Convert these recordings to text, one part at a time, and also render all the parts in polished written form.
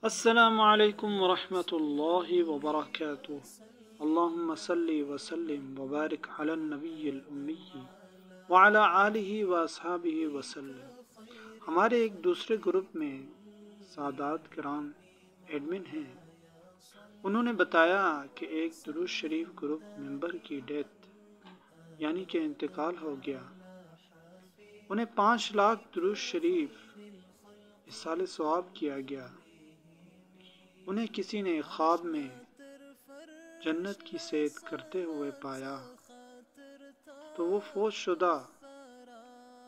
السلام علیکم ورحمۃ اللہ وبرکاتہ۔ اللہم صلی وسلم وبارک علی النبی الامی وعلی آلہ واصحابہ وسلم۔ ہمارے ایک دوسرے گروپ میں سادات کرام ایڈمن ہیں، انہوں نے بتایا کہ ایک درود شریف گروپ ممبر کی ڈیتھ یعنی کہ انتقال ہو گیا، انہیں 5 لاکھ درود شریف اصالہ ثواب کیا گیا۔ انہیں کسی نے خواب میں جنت کی سیر کرتے ہوئے پایا تو وہ فوت شدہ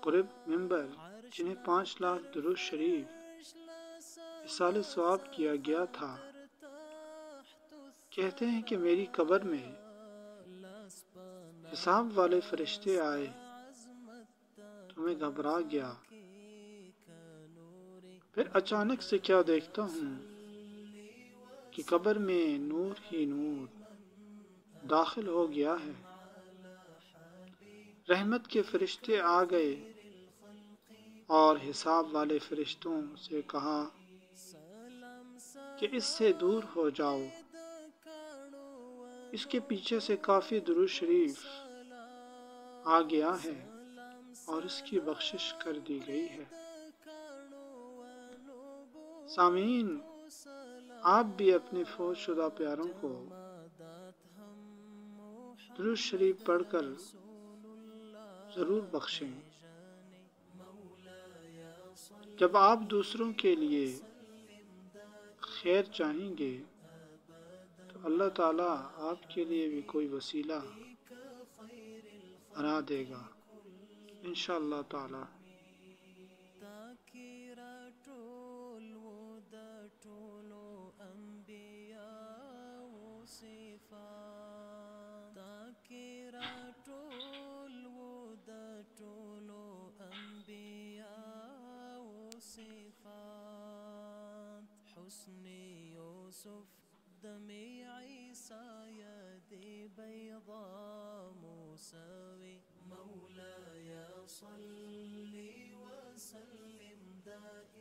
گروپ ممبر جنہیں 5 لاکھ درود شریف اصالہ ثواب کیا گیا تھا کہتے ہیں کہ میری قبر میں حساب والے فرشتے آئے تو میں گھبرا گیا، پھر اچانک سے کیا دیکھتا ہوں کہ قبر میں نور ہی نور داخل ہو گیا ہے۔ رحمت کے فرشتے آ گئے اور حساب والے فرشتوں سے کہا کہ اس سے دور ہو جاؤ، اس کے پیچھے سے کافی درود شریف آ گیا ہے اور اس کی بخشش کر دی گئی ہے۔ سامعین، آپ بھی اپنے فوت شدہ پیاروں کو درود شریف پڑھ کر ضرور بخشیں۔ جب آپ دوسروں کے لیے خیر چاہیں گے تو اللہ تعالیٰ آپ کے لیے بھی کوئی وسیلہ بنا دے گا انشاءاللہ تعالیٰ۔ حسن یوسف دم عیسیٰ ید بیضا موسوی مولاي صل وسلم دائما